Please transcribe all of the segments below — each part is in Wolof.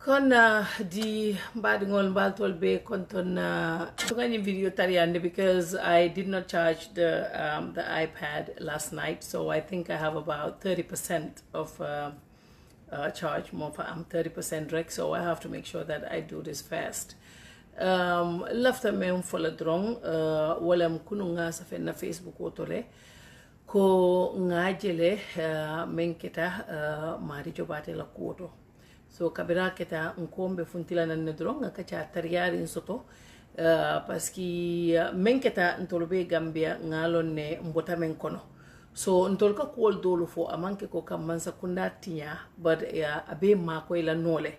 kon di mbaɗigol mbaltol be konton tugani video tariyande because I did not charge the iPad last night, so I think I have about 30% of charge. More for 30% rec, so I have to make sure that I do this fast. Lafta men fola drong walam kunu nga sa na Facebook otole ko ngajele menketa mari jobate la kuoto. So kabira keta nkombe funtila na nedronga kacha tariyari soto parce que menketa ntolbe Gambia ngalon ne mbota men kono. So ntolka kuol dolu fo amanke ko kamansa kunda tinya but abe mako ila nole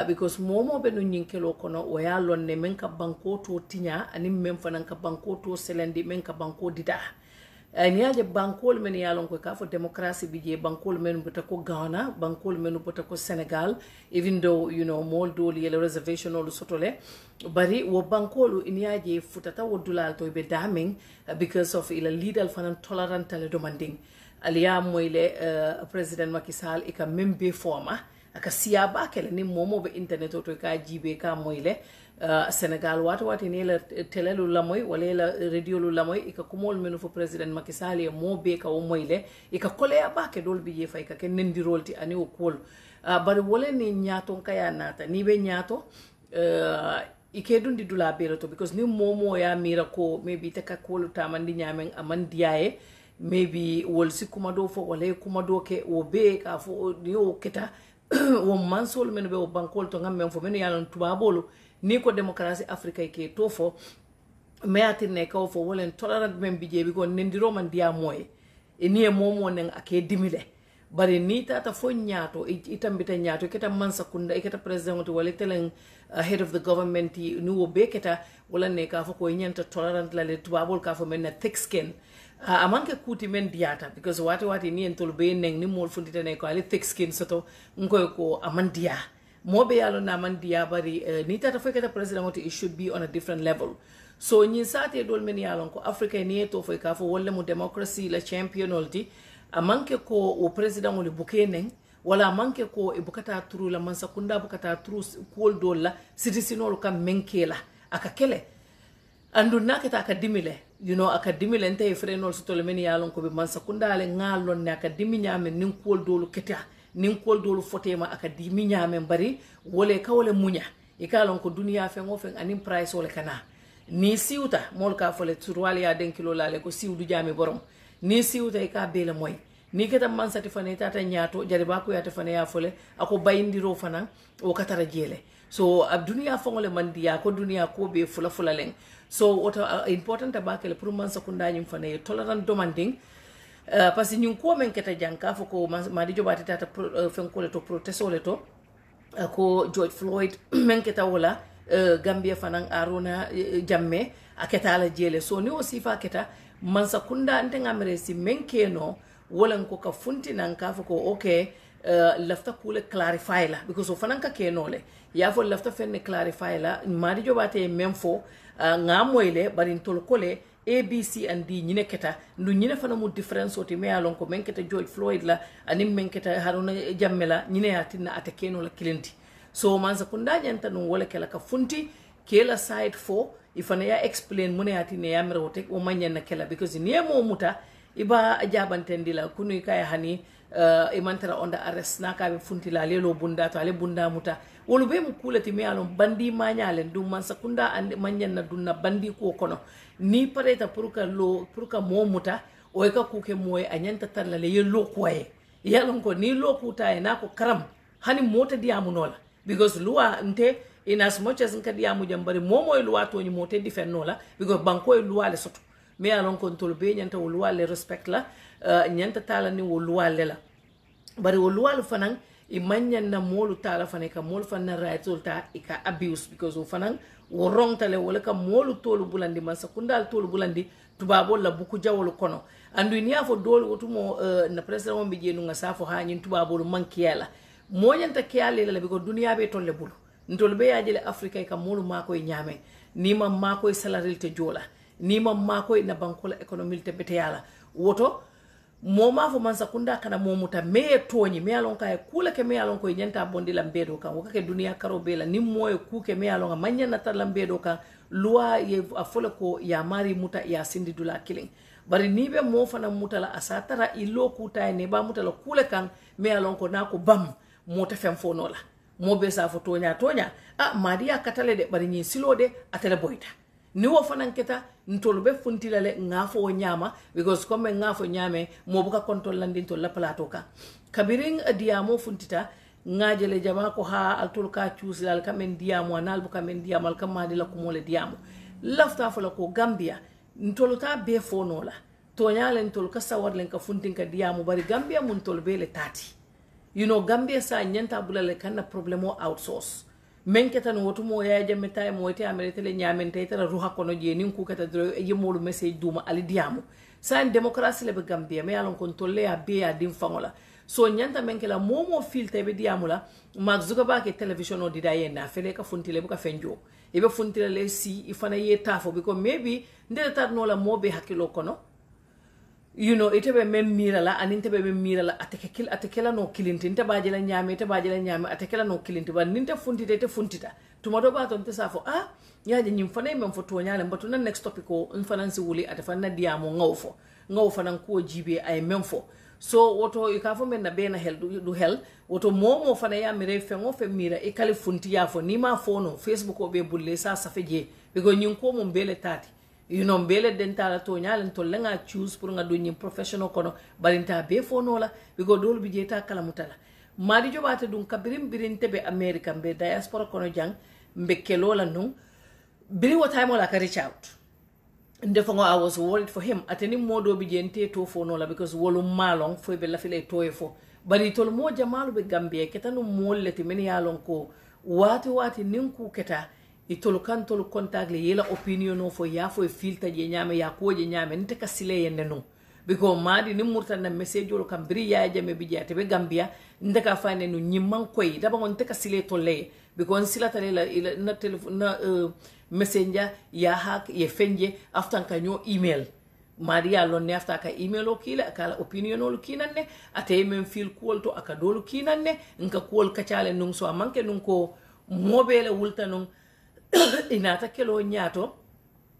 because momo be no nyinkelo kono o ya lon ne men ka banko to tinya ani men fanan ka banko to selendi men ka banko dida. Niaje bankol men yalon ko kafo democracy bije bankol men buta ko Ghana, bankol men buta ko Senegal, even though you know moldo yele reservation olu sotole bari wo bankolu niaje futata wo dulal to be daming because of ila leader fanan tolerant tale demanding aliya moyle president Macky Sall ika membe forma aka siyaba kele ni momo be internet to ka jibe ka moyle Senegal wati ni la telelu lamoy wala la radio lu lamoy ika kumol menu fo president Macky Sall e mo be ka o moyle ika kole abake dol bi je fay ka ken nendi rolti ani o kol bari wala ni nyato kaya nata ni be nyato ike dundi dula belo to because ni momo ya mira ko maybe taka kolu tamandi nyamen amandiaye maybe wol sikumado fo wala kumado ke o be ka fo ni o keta wo mansol menu be o bankol to ngam men fo menu yalon tubabolo ni ko démocratie Afrique ke to fo meati ne ka fo wolen tolerant men bije bi ko nendiro man dia moy e ni momo nen ake dimile bari ni tata fo nyaato itambita nyaato keta mansa kunda keta president wala telen head of the government ni wo be keta wala ne ka fo ko nyanta tolerant la le tubabol ka fo men na thick skin amanke kuti men diata because wati ni entol be nen ni mol fundita ne ko ali thick skin soto ngoy ko amandia mobe yalo na mandia bari ni tata fo keta president it should be on a different level. So nyi sate dol men yalon ko Africa ni to fo ka fo wala mu democracy la champion olti amanke ko o president wala bukenen wala amanke ko e bukata turu la mansa kunda bukata turu kol dolla citizenol kam menkela aka kele andu naketa akadimile you know akadimile nte frenol sutole men yalon ko be mansa kunda le ngalon ne akadimi nyame nin kol dolu keta nin kol dolu fotema akadimi nyame bari wole ka wole munya ikalon ko dunia fe ngofen anim price wole kana ni siuta mol ka fole turwali ya den kilo lale ko siudu jami borom ni siuta e ka bele moy ni keta man satifane tata nyaato jari ba ko ya tafane ya fole ako bayindiro fana o katara jele so ab dunia fongole mandiya ko dunia ko be fula leng so what important abakele pour man sakunda nyim fane tolerant demanding parce que ñun ko men keta janka fo ko madi jobati tata fen ko le to protesto le to ko George Floyd men keta wala Gambia fanan arona jamme aketa la jele so ni aussi fa keta man sakunda ante ngamre si men keno wala ko ka funti nan ka fo ko okay lafta kule clarify la because o fanan ka kenole ya fo lafta fenne clarify la madi jobati men fo ngamoyle barin tolkole ABC and D nyine keta ndu nyine fana mu difference oti me alon ko men keta George Floyd la anim men keta Haruna Jammeh la nyine atina atakeno la kilenti so manza kunda nyanta no wala kala ka funti kela side for ifana ya explain mune atine ya mera wote o manya na kela because ni mo muta iba ajabantendi la kunu kaya hani imantara onda arrest na ka be funti la lelo bunda to ale bunda muta wolu be mu kulati me alon bandi manyale dum man sakunda and manyan na dunna bandi ko kono ni pareta pour ka mo muta o ka kuke moy anyanta talla le yelo koye yalon ko ni lokuta e nako karam hani mota diamu nola because luwa nte in as much as nka diamu jambari momo e luwa to ni mota difennola because banko e luwa le soto me alon ko tol be nyanta o luwa le respect la nyanta tala ni o luwa le la bari o luwa fanan i manyan na molu tala fane ka molu fanna right ulta ika abuse because o fanan wo rongtale wala ka molu tolu bulandi man sakundal tolu bulandi tubabo la buku jawol kono andu ni afo dol wotumo na president won bije nunga safo ha nyin tubabo mankiyala moñanta kiyale la biko dunia be tolle bulu ntol be yajele afrika ka molu mako e nyame ni mam mako e salarile te jola ni mam mako e na bankola economique te beteyala woto moma fo man sakunda kana momuta me toñi me alon kay kula ke me alon ko nyanta bondi lambedo kan wakake duniya karo bela nim moye kuke me alon manya na tar lambedo kan loi ye afole ko ya mari muta ya sindi dula killing bari nibe mo fana muta la asatara ilo kuta ne ba muta la kula kan me alon ko nako bam mota fem fo nola mo be sa fo tonya madia katale de bari nyi silode atele boyta ni wo fanan keta ntolu be funtila le ngafo nyama because comme ngafo nyame mo buka control landin to la plateau ka kabiring diamo funtita ngajele jama ko ha altul ka choose al kamen diamo anal buka men diamo al kamadi la ko mole diamo lafta fo la ko Gambia ntolu ta be fono la to nyale ntolu ka sawar len ka funtin ka diamo bari Gambia mun tolu be le tati you know Gambia sa nyanta bulale kanna problemo outsource men keta no wotu mo ya jamme tay mo te amerite le nyamen tay tara ruha kono je nin ku keta dro yemolu message duma ali diamu sa democracy le be Gambia me alon kon tolle ya be ya dim fangola so nyanta men kala momo filter be diamu la Mark Zuckerberg ke television o dida yena fele ka funtile bu ka fenjo e be funtile le si ifana ye tafo because maybe ndele tar no la mo be hakilo kono you know ite be mem mira la aninte be mem mira la atekela no kilinti nte bajela nyame atekela no kilinti ba ninte funtita te funtita tumodo ba ton te safo yaje nyim fane mem foto nyale mbatu na next topic ko infanansi wuli atafana diamo ngawfo nan ko jibe ay memfo so woto ikafo men na bena hel du hel woto momo fana ya mire fengo fe mira e kali funti ya fo ni ma fono Facebook o be bulle sa safeje because nyin ko mo bele tati you know mbele dentala to nyalen to lenga choose pour nga do nyim professional kono balinta be fono la because dol bi jeta kala mutala madi jobate dum kabirim birinte be America be diaspora kono jang mbe kelola nun biri what time la ka reach out ndefongo I was worried for him ateni modo bi jente to fono la because wolu malong fo be la file to fo bari tol mo jamalu be Gambia ketanu molleti men yalon ko wati ninku keta itolu kan tolu contact le yela opinion no fo ya fo filter je nyame ya ko je nyame nte ka sile yende no because madi ni murta na message jolo kam bri ya jame bi jate be Gambia ndeka fane no nyimman koy daba ngon te ka sile to le because sila tale la na telephone na messenger ya hack ye fenje after ka nyo email madi ya lon ne after ka email o kila kala opinion o kinan ne ate men fil ko to aka dolu kinan ne nka ko ka chale nung so amanke nung ko mobile wulta nung inata kelo nyato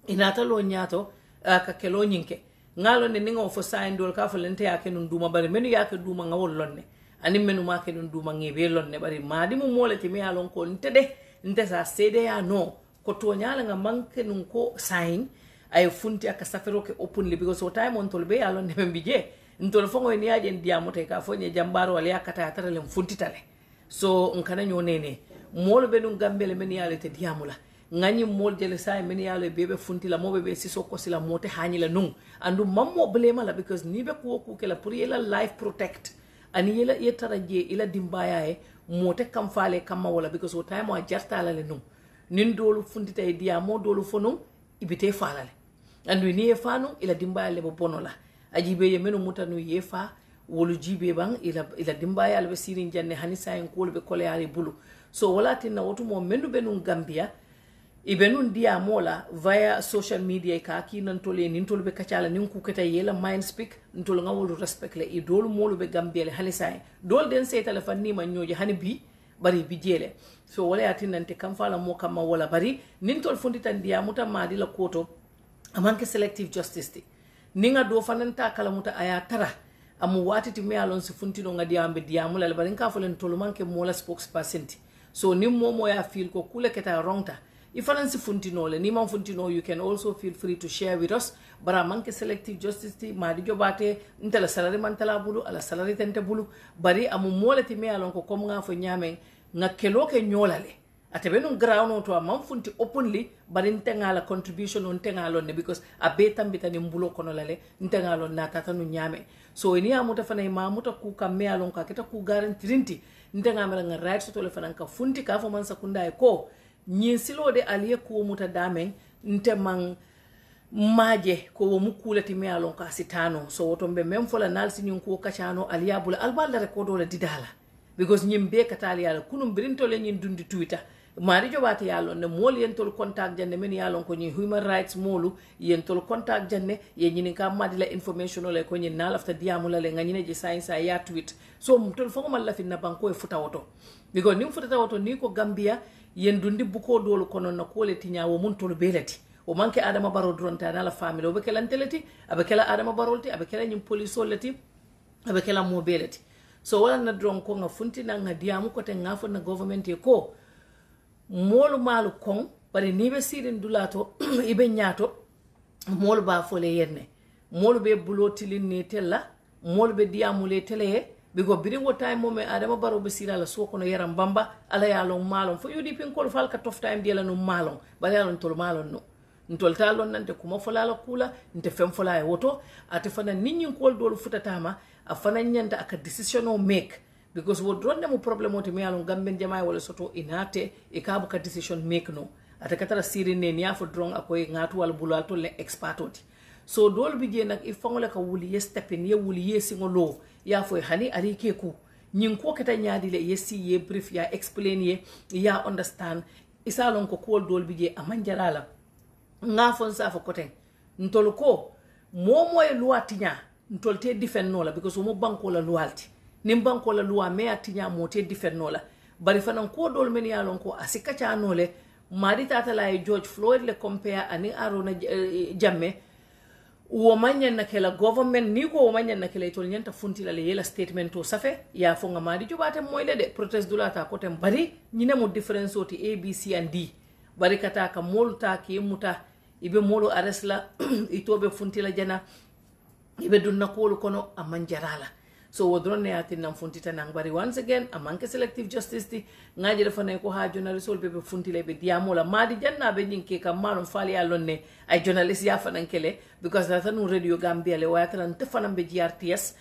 inata lo nyato ka kelo nyinke ngalo ne ningo fo saindol ka fo lente yake nun duma bari menu yake duma ngawol lonne ani menu ma ke nun duma ngebe lonne bari madi mu molati mi alon ko nte sa sede ya no ko to nyala nga manke nun ko sign ay funti aka safero ke openly because so time on tolbe alon ne mbije ntol fo ngoy ni aje ndiamote ka fo nye jambaro wala yakata tara le funti tale so nkana nyonene mol be dum Gambele men yale te diamula ngani mol jele say men yale bebe funti la mobe be siso ko sila mote hani la nung andu mammo blema la because ni be ko ke la pour yela life protect ani yela yetara je ila dimbaya e mote kam fale kam wala because o time wa jarta la le nung nin dolu funti tay diamo dolu fonum ibite falale andu ni e fanu ila dimbaya le bo bonola ajibe ye menu mutanu yefa wolu jibe bang ila dimbaya le be sirin janne hani sayen ko be koleari bulu so wala tinna wotu mo mendu benun Gambia ibenun dia mola via social media ka ki nan tole nin tolbe kacala nin ku keta yela mind speak ntol ngawolu respect le idol molu be Gambia le halisa dol den se telefon ni man nyoje hani bi bari bi jele so wala tinna te kam fala mo kam wala bari nin tol fundi tan dia muta madi la koto amanke selective justice ti ninga do fananta kala muta aya tara amu watiti me alon se funtino ngadi ambe dia mula le bari ka folen tol manke mola spokesperson ti so ni momo ya feel ko kule keta wrongta if anansi funtino le ni man funtino you can also feel free to share with us bara manke selective justice ti madi jobate ntela salary mantala bulu ala salary tente bulu bari amu molati me alon ko kom nga fo nyame nga kelo ke nyolale atebe nun ground to man funti openly bari ntengala contribution on tengalo ne because abeta mbita ni mbulo kono lale ntengalo na tata nu nyame so ni amuta fana imamuta ku kamme alon ka kita ku garantirinti ndenga mala nga right to le fana ka funti ka fo man sakunda e ko nyin silode aliye ko muta damen nte man maje ko wo mukulati me alon ka sitano so woto be mem fola nalsi nyin ko kachano aliyabula albalda rekodo le didala because nyim be katali ala kunum birinto le nyin dundi twitter mari jobate yalon ne mol yentol contact janne men yalon ko ni human rights molu yentol contact janne ye nyini ka madila information ole ko ni nalafta diamula le ngani je science ya tweet so mutol fongo malla finna banko e futa woto because nim futa woto ni ko Gambia yendundi buko dolu kono na ko le tinyawo mun tol belati o manke Adama Barrow dronta na la family o be kala teleti abe kala Adama Barrow ti abe kala nyim police olati abe kala mo belati so wala na dron ko nga funti na nga diamu ko te ngafo na government e ko molu malu kon bari ni be sidin dulato ibe nyaato molu ba fole yenne molu be bulotilin ne tella molu be diamule tele bigo biringo time mo me Adama Barrow be sira la soko no yaram bamba ala ya long malon fo yudi pin kol fal ka tof time dia la no malon bari alon tol malon no ntol talon nante kuma fola la kula nte fem fola e woto ate fana ninyin kol dol futatama afana nyanda aka decision o make because wo dronde mo problem ote me alon gamben jama wala soto inate e kabu ka decision make no ate katara siri ne niya fo drong akoy ngatu wala bulal to le expert oti so dol bi je nak il fongola ka wuli ye stepin ye wuli ye singolo ya fo hani ari ke ku nyin ko kata nyaadi le ye si ye brief ya explain ye ya understand isalon ko kol dol bi je amanjarala ngafon sa fo koten ntol ko momo e loi tinya ntol te defend nola because mo banko la loyalty nim banko la loi me atinya mo te defend nola bari fanan ko dol men yalon ko asika cha nole mari tata la e George Floyd le compare ani arona jamme wo manyan na kela government ni ko wo manyan na kela tol nyanta funti la le yela statement to safe ya fonga mari jubate moyle de protest dulata ko tem bari nyine mo difference oti A B C and D bari kata ka molta ki muta ibe molo aresla itobe funti la jana ibe dunna kolu kono amanjarala so wodron ne atin nam funti tanang bari once again amanke selective justice ti ngaji dafa ne ko ha journalist ol be funti le be diamola madi janna be nyinke kam malum fali alonne ay journalist ya fanan kele because that no radio Gambia le wayatan te fanan be GRTS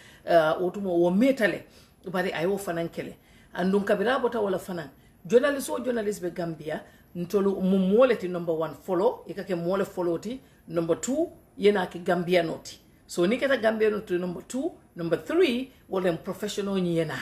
otumo wo metale bari ay wo fanan kele andun kabira bota wala fanan journalist be Gambia ntolu mumoleti number 1 follow ikake mole follow ti number 2 yena ki Gambia noti so ni kata Gambia noti number 2 number 3 wala professional nyena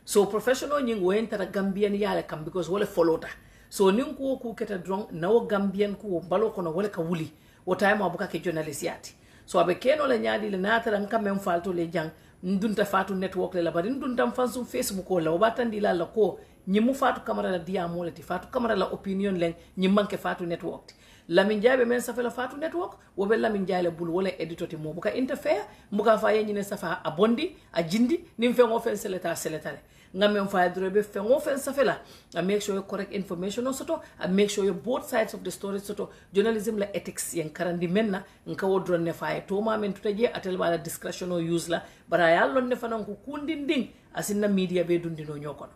so professional nyingo entara Gambian yale kam because wala follow ta so nin ko ku keta drong nawo Gambian ku balo kono wala ka wuli o time abuka ke journalist yati so abe keno la nyaadi le natara ngam falto le jang ndunta fatu network le la bari ndunta fansu Facebook la o batandi la ko nyimu fatu kamera la diamo le fatu kamera la opinion len nyimmanke fatu network Lamin Jabe men safela fatu network wobe Lamin Jabe bul wala editor ti mo buka interfere muka fa yenyine safa abondi a jindi nim fe ngo fen seleta seletale ngam fa drobe fe ngo fen safela a make sure you correct information soto a make sure you both sides of the story soto journalism la ethics yen karandi menna nka wodron ne fa to ma men tutaje atel bala discretion o use la bara yallon ne fanan ko kundinding asinna media be dundino nyokon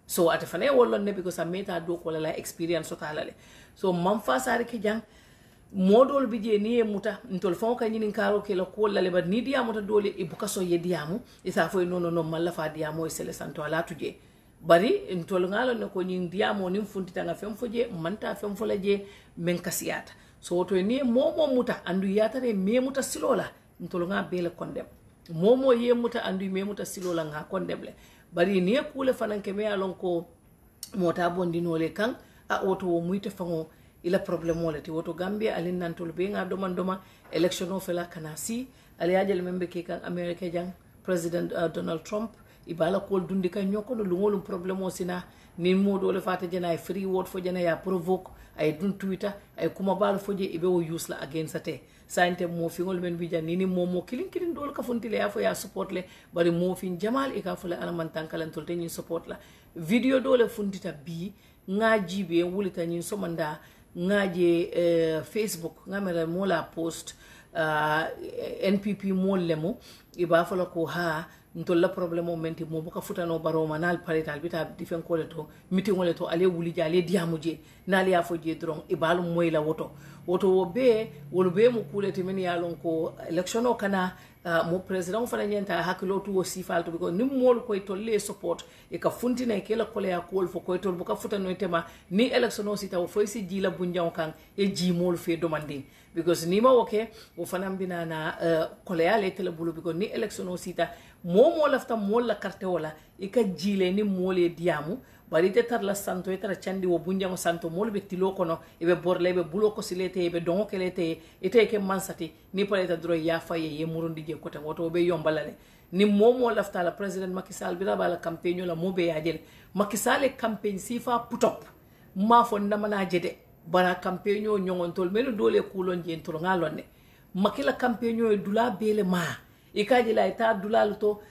so ate fane wollon ne because a meta do ko la experience so talale so man fa sare ke jang modol bije ni e muta ntol fon ka nyinin karo ke la ko la ba ni dia muta dole e buka so ye diamu isa fo no malla fa diamu e sele santo ala tuje bari ntol ngalo ne ko nyin diamu nim funtita nga fem foje manta fem fola je men kasiyata so to ni momo muta andu yatare me muta silola ntol nga bele kondem momo ye muta andu me muta silola nga kondemle bari ni kule fanan ke me alon ko mota bondinole kan a woto wo muite fango ila problème wala ti woto Gambia alin nantol be nga doma election o fela kanasi ali ajal membe ke kan America jang president Donald Trump ibala ko dundi kan nyoko no lungolum problème o sina ni modo le fata jana free word fo jana ya provoke ay dun Twitter ay kuma bal fo je ibe wo use la against ate sante mo fingol men bi jan ni momo kilin dol ka fontile ya fo ya support le bari mo fin jamal e ka fo le alaman tankalan tol te ni support la video dole funtita bi ngaji be wulita ni somanda ngaje Facebook ngamera mola post NPP mollemo iba fo la ko ha ntolla problème o menti mo buka futano baroma nal parital bita difen ko le to meeting wala to ale wuli jale diamuje nal ya fo je dron ibalu moyla woto wo be mo kulete men yalon ko election o kana mo president fana nyenta hakilo tu o sifalto because nim mol koy tolle support e ka funtina ke la kole ya kol fo koy tol buka futano tema ni election o sita o fo si jila bunjaw kan e ji mol fe demanding because ni ma woke o fana bina na kole ya le tele bulu because ni election o sita momo lafta mol la carte wala ika jile ni mole diamu bari te tar la santo e tara candi wo bunjango santo mol be tilo kono ibe borle be bulo ko silete ibe dongo kelete ite ke mansati ni paleta dro ya faye ye murundi je kota woto be yombalale ni momo lafta la president Macky Sall bi bala campagne la mobe ya jele Macky Sall campagne sifa putop ma fo ndamana jede bara campagne o nyongontol menu dole kulon je ntol ngalonne Macky la campagne o dula bele ma ikaji la ita dula to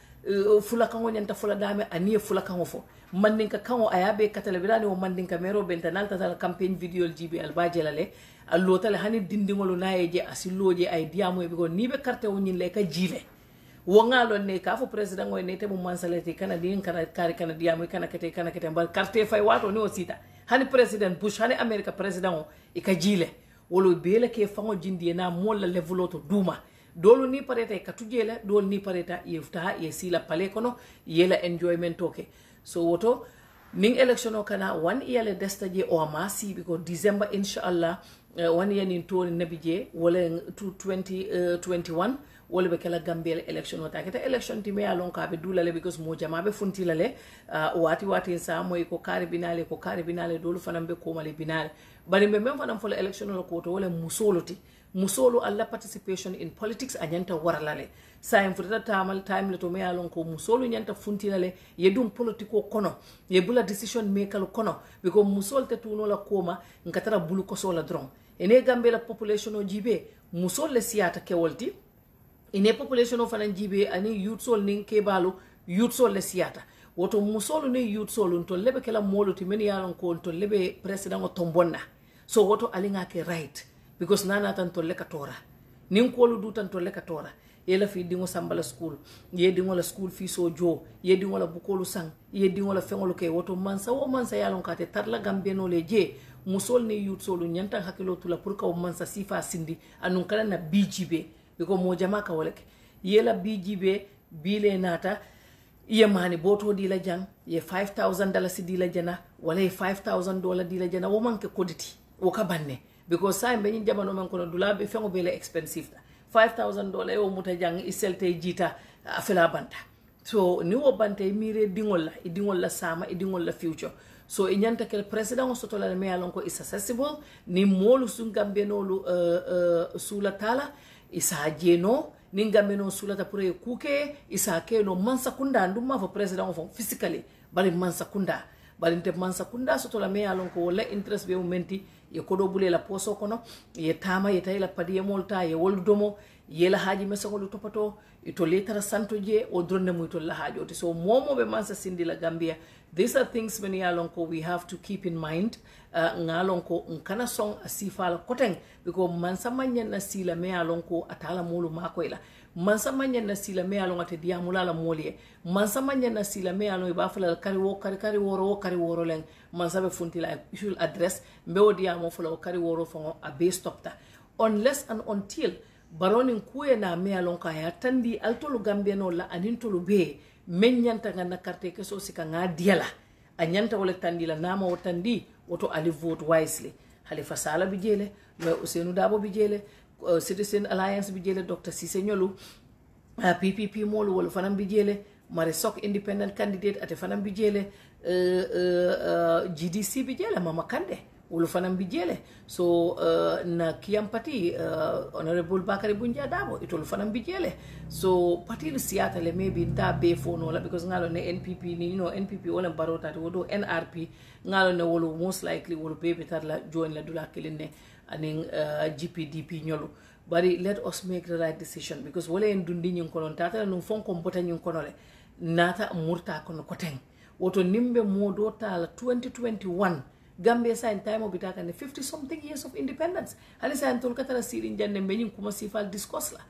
fula kango nyanta fula dame aniye fula kango fo mandinka kango ayabe katale birani o mandinka mero bentanal tata campaign video jibi albaje lale allotale hani dindingolo nayeje asiloje ay diamo e bigo nibe carte o nyille ka jile wongalo ne ka fo president o ne te mo mansalete kana din kana kari kana diamo kana kete mbal carte fay wato ne o sita hani president Bush hani America president o e ka jile wolo bele ke fango jindi na molla leveloto duma dolu ni pareta ka tujela dolu ni pareta yefta ye sila pale kono yela enjoyment toke so woto ning election o kana 1 year le destaje o amasi because December inshallah 1 year ni to nabije wala 2021 wala be kala Gambia election o taketa election ti me alon ka be dulale because mo jama be funtilale wati sa moy ko kare binale dolu fanam be ko mali binale bari be mem fanam fo election o ko to wala musoloti musolo alla participation in politics anyanta waralale saim futa tamal time le to me alon ko musolo nyanta funtinale yedum politiko kono ye bula decision maker kono because musol te tuno la koma nkatara bulu ko sola dron ene gambe la population o jibe musol le siata kewolti ine population o fanan jibe ani youth sol nin kebalu youth sol le siata woto musolo ne youth sol to lebe kala moluti men yalon ko to lebe president o tombonna so woto alinga ke right because nana tan tolle ka tora nin kolu du tan tolle ka tora yela fi dingo sambala school ye dingo la school fi so jo ye dingo la bukolu sang ye dingo la fengolu ke woto mansa yalon ka te tarla gambeno le je musol ni youth solu nyanta hakilo tula pour ka mansa sifa sindi anun kala na BGB because mo jama ka woleke yela BGB bile nata ye mani boto di la jang ye $5,000 di la jana wala ye $5,000 di la jana wo manke koditi wo ka banne because sa mbe nyi jamano man kono dula be fengo bele expensive $5,000 o muta jang iselte jita afela banta so ni wo bante mire dingol la sama dingol la future so inyanta kel president o soto la me alon ko is accessible ni molu sun gambenolu sula tala isa jeno ni gambeno sula ta pure kuke isa keno mansakunda nduma fo president o physically bari mansakunda bari nte mansakunda soto la me alon ko wala interest be momenti ye kodo bule la poso kono ye tama ye tay la padi ye molta ye woldomo ye la haji mesangolu topato ito letara santo je o dronne mu to la hajo so momo be mansa sindi la Gambia. These are things many alonko we have to keep in mind ngalonko nkana song asifa la koteng because mansa manya na sila me alonko atala mulu makoila mansa manya na sila me alonga te diamula la molie mansa manya na sila me alonga ibafala kari woro leng mansa be funti la usual address mbewo diamo fula kari woro fongo a base stopta unless and until baronin kuye na me alonka ya tandi altolu Gambia no la anintolu be men nyanta nga na carte ke so sika nga diala a nyanta wala tandi la nama o tandi woto ali vote wisely Halifa Sallah bijele mais Ousainou Darboe bijele Citizen Alliance bijele Dr. Cissé Nyolu PPP molu wala fanam bijele Marisok independent candidate ate fanam bijele GDC bijele Mama Kandeh wala fanam bijele so na kiyam party honorable Bakary Bunja Darboe itolu fanam bijele so party lu siyata le maybe nda be fono la because ngalo ne NPP ni NPP wala barota wodo NRP ngalo ne wolo most likely wolo baby tar la join la dula kelene aning GPDP nyolo bari let us make the right decision because wala en dundi nyin konon tata no fon ko mbota nyin konole nata murta kono koteng woto nimbe modo tala 2021 Gambia sa in time obitaka ne 50 something years of independence halisa antol katara sirin janne benyin kuma sifal discourse la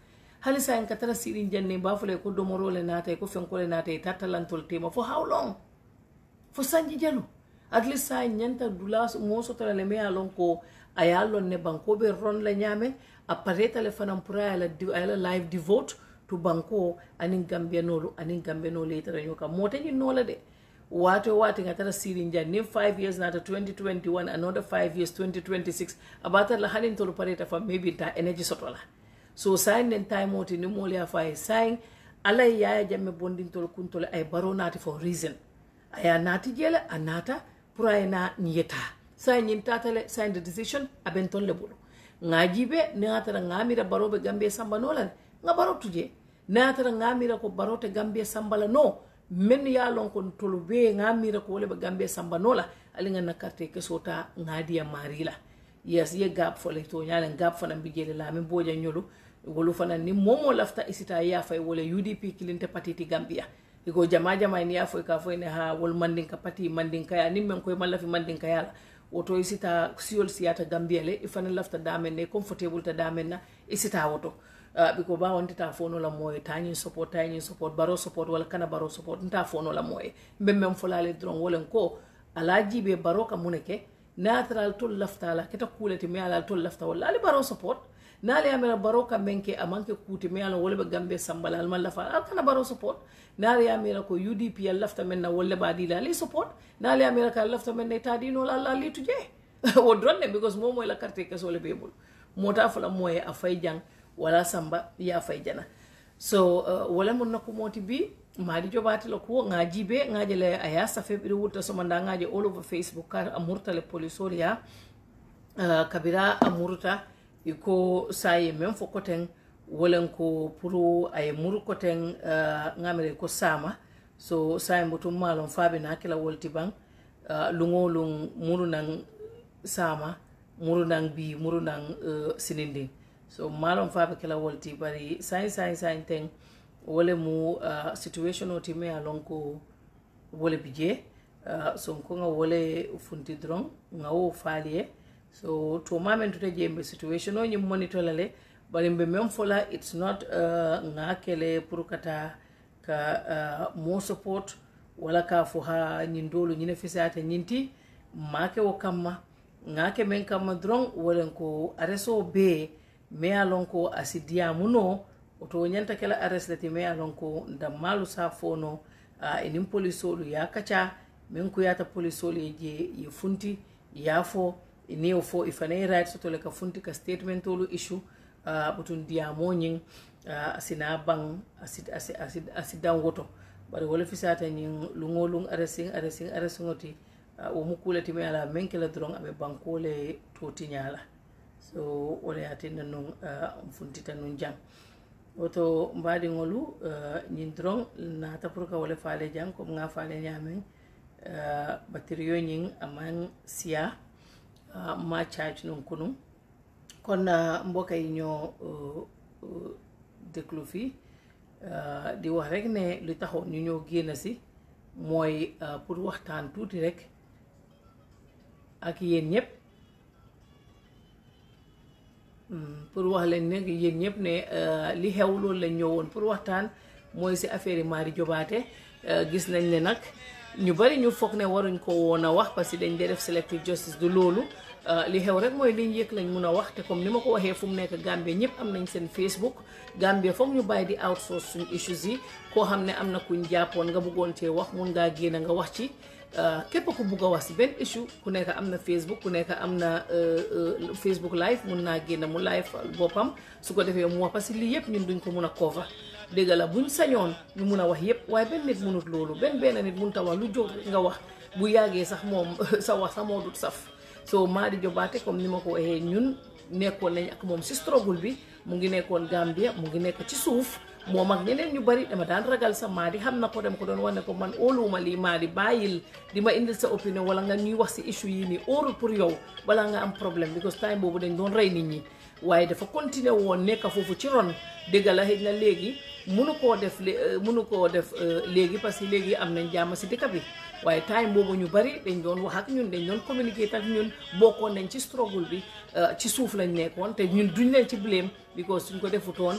halisa en katara sirin janne bafule ko domoro le nata ko fenko le nata tatalantol tema for how long for sanji jalu at least sa nyanta dulas mo soto le me alon ko ayalo ne banko be ron la nyame apareta le fanam pura ala live devote to banko anin Gambia nolu itara nyoka motaji nola de wate ngatara sirin janne 5 years nata 2021 another 5 years 2026 abata la hanin tolu pareta fa maybe ta energy sotola so sign and time oti ni mole afa sign ala Yaya Jammeh bondintol kuntole ay baro nati for reason aya nati jele a nata pour ay na nyeta sa nyin tatale sign the decision aben tolle bulu ngajibe ngatara ngamira barobe Gambia samba nola nga baro tuje ngatara ngamira ko barote Gambia samba la no men ya lon ko tolube ngamira ko wole be Gambia samba nola alinga na carte ke sota ngadia marila yes ye gap fo le to nyalen gap fo na bijele la men boja nyolu wolu fana ni momo lafta isita ya fay wala UDP kilinte patiti Gambia iko jama ni ya fay ka fay ne ha wol mandinka pati mandinka ya nimmen koy malafi mandinka yala woto isita siol siyata Gambia le ifana lafta damen ne comfortable ta damen na isita woto biko ba wonti ta fono la moy tani support baro support wala kana baro support nta fono la moy mbem folale dron wolen ko alaji be baro ka muneke natural to lafta la keta kuleti me ala to lafta wala ali baro support nale amela baro ka menke amanke kuti me ala wala be Gambia sambala al malafa al kana baro support nale amela ko UDP al lafta men na wala ba di la li support nale amela ka lafta men ne tadino la li tuje wo dronne because momo la carte ke sole bebul mota fala moye afay jang wala samba ya fay jana so wala mun nako moti bi madi jobati lo ko ngaji be ngaji le aya safe bi wuta so manda ngaji all over Facebook kar amurta le polisoria kabira amurta iko saye men fo koten wolen ko puru ay muru koten ngamere ko sama so saye mutum malon fabe na kila wolti bang lungolung muru nang sama muru nang bi muru nang sinindi so malon fabe kila wolti bari sain ten wole mu situation oti me alon ko wole bije so ko nga wole funti dron nga wo falie so to mamen to jembe situation o nyim monitor lale bari mbe mem fola it's not nga kele pour kata ka mo support wala ka fo ha nyindolo nyine fisata nyinti make wo kamma ngake men kamma dron wolen ko areso be me alon ko asidia muno oto nyanta kala aresleti me alon ko ndamalu sa fono enim polisolu ya kacha men ko yata polisolu je ye funti ya fo ineo fo ifane right so to le ka funti ka statement tolu issue butun dia moñing asina bang asidan woto bari wala fisata nyin lungolung arresingoti o mukulati me ala menkela drong abe bankole toti nyala so wala atinda non funtita non jang woto mbadi ngolu nyin drong na tapurka wala faale jang ko nga faale nyamen batterio nyin aman sia ma charge non kunu kon mboka yi ñoo déglu fi di wax rek ne li taxoon ñu ñoo génn si mooy pour waxtaan tuuti rek ak yéen ñëpp pour wax leen ne yéen ñëpp ne li xew loolu lañ ñëwoon pour waxtaan mooy si affaire yi Madi Jobaate gis nañ ne nag ñu bari ñu foog ne waruñ ko woon a wax parce que dañ dee def selective justice du loolu li xew rek mooy liñ yëg lañ mun a wax te comme ni ma ko waxee fu mu nekk Gambia ñëpp am nañ seen Facebook Gambia foog ñu bàyyi di outsource suñ issues yi koo xam ne am na kuñ jàppoon nga bëggoon cee wax mun ngaa génn nga wax ci képp ku bugg a wax si benn issue ku nekk am na Facebook ku nekk am na Facebook live mun naa génn mu live boppam su ko defee mu wax parce que lii yëpp ñun duñ ko mun a cover dégg la buñ sañoon ñu mun a wax yëpp waaye benn nit munut loolu benn nit mun ta wax lu jóg nga wax bu yàggee sax moom sa wax sax moo dut saf so Madi Jobaate comme ni ma ko waxee ñun nekkoon nañ ak moom si struggle bi mu ngi nekkoon Gambia mu ngi nekk ci suuf moom ak ñeneen ñu bari dama daan ragal sa Madi xam na ko dem ko doon wax ne ko man óoluwuma lii Madi bàyyil di ma indil sa opinion wala nga ñuy wax si issue yi nii óorul pour yow balaa nga am problème because time boobu dañ doon rey nit ñi waaye dafa continuer woon nekk foofu ci ron dégg la xëy na léegi mënu koo def léegi parce que léegi am nañ jàmm si dëkk bi waaye time boobu ñu bari dañ doon wax ak ñun dañ doon communiquer ak ñun bokkoon nañ ci struggle bi ci suuf lañ nekkoon te ñun duñ leen ci blame because suñ ko defutoon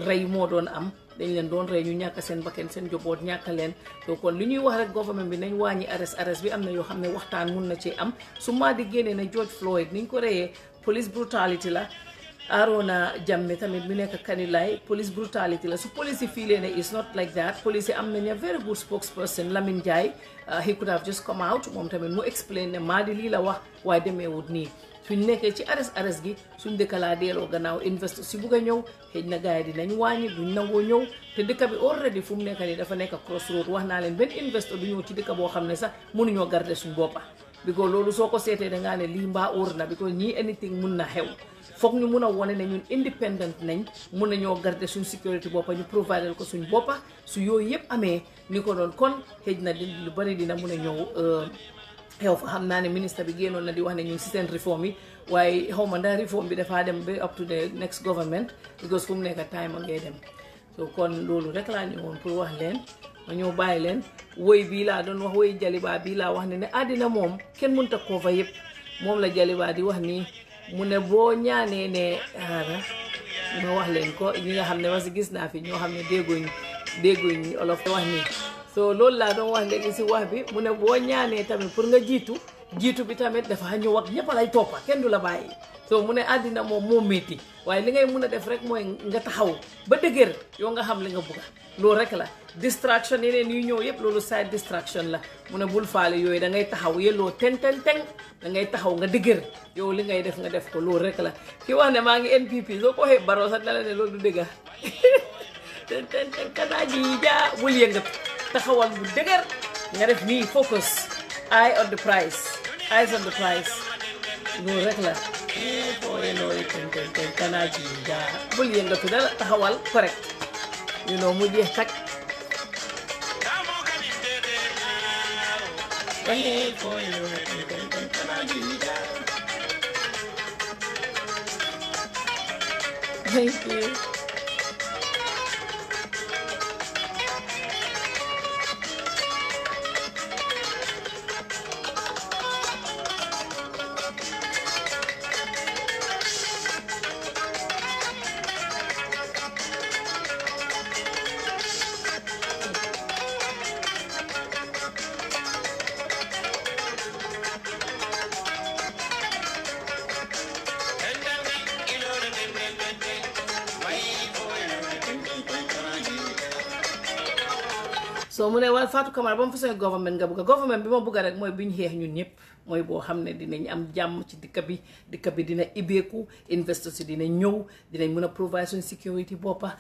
rey moo doon am dañ leen doon rey ñu ñàkk seen bakken seen joboot ñàkk leen to kon li ñuy wax rek government bi nañ wàññi arrest bi am na yoo xam ne waxtaan mun na ci am su Madi génnee na George Floyd niñ ko reyee police brutality la Arona Jammeh tamit bi nekk Kanilai police brutality la su police yi fii lee ne it's not like that police yi am nañ a very good spokesperson Lamine Ndiaye he could have just come out moom tamit mu explain ne maa di lii la wax waaye demeewut nii suñ nekkee ci arrest gi suñ dëkk laa delloo gannaaw investor si bugg a ñëw xëy na gars yi dinañ wàññi duñ nangoo ñëw te dëkk bi already fu mu nekk nii dafa nekk crossroad wax naa leen benn investor du ñëw ci dëkk boo xam ne sax mënuñoo garder suñ boppa because loolu soo ko seetee dangaa ne lii mbaa óor na because ñii anything mun na xew foog ñu mun a wone ne ñun independent nañ mun nañoo garder suñ sécurité boppa ñu provider ko suñ boppa su yooyu yëpp amee ni ko doon kon xëy na lu bari dina mun a ñëw xew fa xam naa ne ministre bi génnoon na di wax ne ñun si seen réforme yi waaye xaw ma ndax réforme bi dafaa dem ba up to the next government because fu mu nekk time a ngay dem so kon loolu rek laa ñëwoon pour wax leen ma ñëw bàyyi leen woy bii laa doon wax woy Jalibaa bii laa wax ne àddina moom kenn mënut a cover yëpp moom la Jalibaa di wax nii mu ne boo ñaanee ne ma wax leen ko ñi nga xam ne parce que gis naa fi ñoo xam ne dégguñ olof wax nii so loolu laa doon wax léegi si wax bi mu ne boo ñaanee tamit pour nga jiitu bi tamit dafa ñëw ak ñëpp lay toppa kenn du la bàyyi so mu ne àddina moom moo métti waaye li ngay mun a def rek mooy nga taxaw ba dëgër yow nga xam li nga bugga loolu rek la distraction yeneen yu ñëw yëpp loolu side distraction la mu ne bul faale yooyu da ngay taxaw yelloo teng da ngay taxaw nga dëgër yow li ngay def nga def ko loolu rek la ki wax ne maa ngi NPP soo ko waxee Barrow sax dala ne loolu du dëgga teng kanaa ji jaa bul yëngat taxawal bu dëgër nga def nii focus eyes on the prize loolu rek la fooye nooyu teng kanaa ji jaa bul yëngatu dara taxawal correct mu jeex tak thank you. so mu ne wal Fatou Camara ba mu façon government nga bëgg government bi ma bëgg rek mooy bu ñu xeex ñun ñëpp mooy boo xam ne dinañ am jàmm ci dëkk bi dina ibbeeku investors yi dinañ ñëw dinañ mun a provide suñ security boppa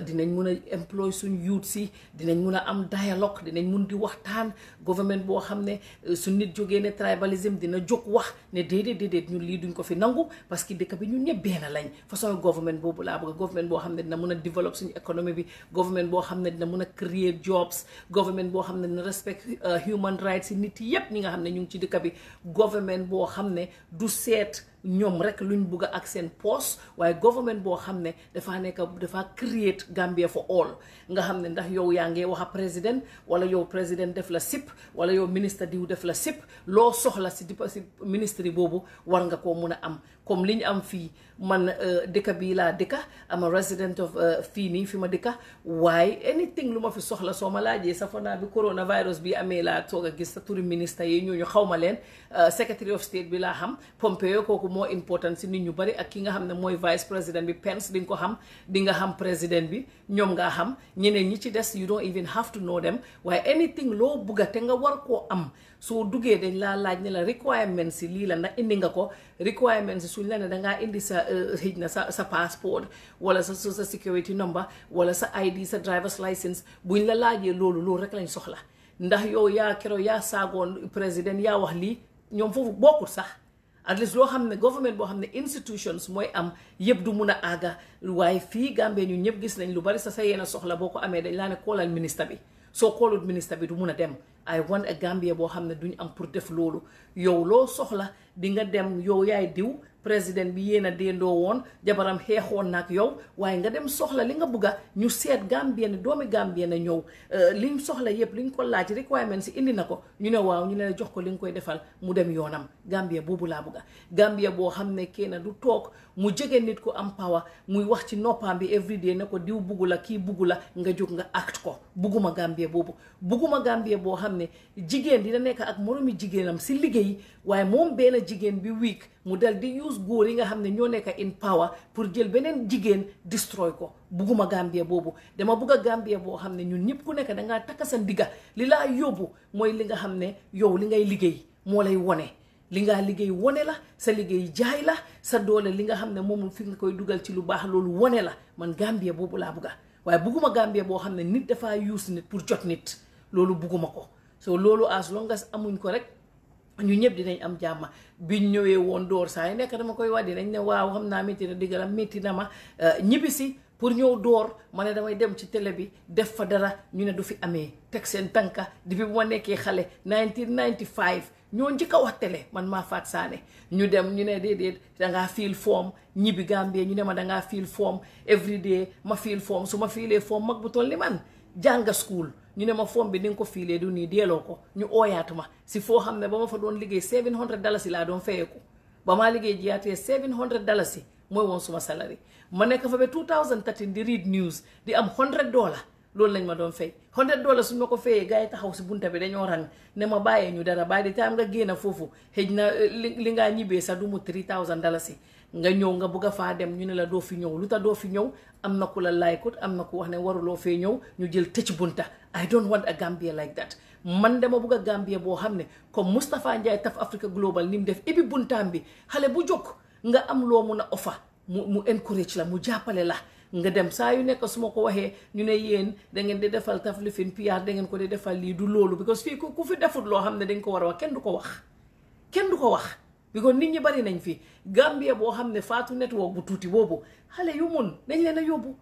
dinañ mun a employ suñ youth si dinañ mun a am dialogue dinañ mun di waxtaan government boo xam ne su nit jógee ne tribalism dina jóg wax ne déedéet ñun lii duñ ko fi nangu parce que dëkk bi ñun ñëpp benn lañ façon government boobu laa bëgg government boo xam ne dina mun a develop suñu économie bi government boo xam ne dina mun a create jobs government boo xam ne dina respect human rights yi nit yépp ñi nga xam ne ñu ngi ci dëkk bi government boo xam ne du seet ñoom rek luñ bugg ak seen poste waaye government boo xam ne dafa create Gambia for all nga xam ne ndax yow yaa ngi wax a président wala yow président def la sip wala yow ministre diw def la sip loo soxla si ministre boobu war nga koo mun a am comme li ñu am fii man dëkk bii laa dëkka am a resident of fii nii fi ma dëkka waaye anything lu ma fi soxla soo ma laajee safana bi coronavirus bi amee laa toog a gis sa turi ministre yi ñooñu xaw ma leen secretary of state bi laa xam Pompeo kooku moo important si nit ñu bari ak ki nga xam ne mooy vice président bi Pence di nga ko xam di nga xam président bi ñoom nga xam ñeneen ñi ci des you don't even have to know them waaye anything loo bugga te nga war koo am soo duggee dañ laa laaj ne la requirement si lii la ndax indi nga ko requirement si suñ la ne dangaa indi sa xëj na sa passport wala sa security number wala sa ID sa driver's license buñ la laajee loolu rek lañ soxla ndax yow yaa saagoon président yaa wax lii ñoom foofu bokkut sax at least loo xam ne government boo xam ne institutions mooy am yëpp du mun a àgga waaye fii Gambie ñu ñëpp gis nañ lu bari sa yenn soxla boo ko amee dañ laa ne koolal ministre bi soo koolut ministre bi du mun a dem I want a Gambia boo xam ne duñ am pour def loolu yow loo soxla di nga dem yow yaay diw président bi yéen a déendoo woon jabaram xeexoon nag yow waaye nga dem soxla li nga bugga ñu seet Gambien doomi Gambien a ñëw liñ soxla yëpp liñ ko laaj requirement si indi na ko ñu ne waaw ñu ne la jox ko li nga koy defal mu dem yoonam Gambia boobu laa bugga Gambia boo xam ne kenn du toog mu jege nit ko am power muy wax ci noppam bi everyday ne ko diw buggu la kii buggu la nga jóg nga act ko bugguma Gambia boobu bugguma Gambia boo xam ne jigéen dina nekk ak moromi jigéenam si liggéey waaye moom benn jigéen bi weak mu dal di use góor yi nga xam ne ñoo nekk in power pour jël beneen jigéen destroy ko. Bugguma Gambia boobu dama bugg a Gambia boo xam ne ñun ñëpp ku nekk dangaa takka sa ndigga li laa yóbbu mooy li nga xam ne yow li ngay liggéey moo lay wone li nga liggéey wone la sa liggéey jaay la sa doole li nga xam ne moom fi nga koy dugal ci lu baax loolu wone la man Gambia boobu laa bugga waaye bugguma Gambia boo xam ne nit dafaa use nit pour jot nit loolu bugguma ko so loolu as long as amuñ ko rek ñu ñëpp dinañ am jàmm biñ ñëwee woon door saa yi nekk dama koy wax dinañ ne waaw xam naa métti na diggalam métti na ma ñibbisi pour ñëw door ma ne damay dem ci télé bi def fa dara ñu ne du fi amee teg seen tànka depuis bu ma nekkee xale 1995 ñoo njëkk a wax télé man maa faat saane ñu dem ñu ne déedéet dangaa fiil form ñibbi Gambie ñu ne ma dangaa fiil form every day ma fiil form su ma fiilee form mag bu toll ni man jànga school ñu ne ma form bi ni nga ko fiilee du nii deeloo ko ñu ooyaatu ma si foo xam ne ba ma fa doon liggéey $700 laa doon fayeeku ba maa liggéey jiyaatee $700 mooy woon suma salary ma nekk fa ba 2013 di read news di am $100 loolu lañ ma doon fay $100 suñ ma ko fayee gars yi taxaw si bunta bi dañoo rang ne ma bàyyee ñu dara bàyyi di taam nga génn foofu xëj na li ngaa ñibbee sax du mu $3,000 nga ñëw nga bugg a faa dem ñu ne la doo fi ñëw lu tax doo fi ñëw am na ku la laykut am na ku wax ne waruloo fee ñëw ñu jël tëj bunta I don't want a Gambia like that man dama bugg a Gambia boo xam ne comme Moustapha Njie Taf Africa Global ni mu def ibi buntaam bi xale bu jóg nga am loo mun a offer mu encourage la mu jàppale la nga dem saa yu nekk su ma ko waxee ñu ne yéen da ngeen di defal Taf Lifin PR da ngeen ko di defal lii du loolu because fii ku fi defut loo xam ne dañ ko war a wax kenn du ko wax kenn du ko wax because nit ñi bari nañ fi Gambia boo xam ne Fatou Network bu tuuti boobu xale yu mun dañ leen a yóbbu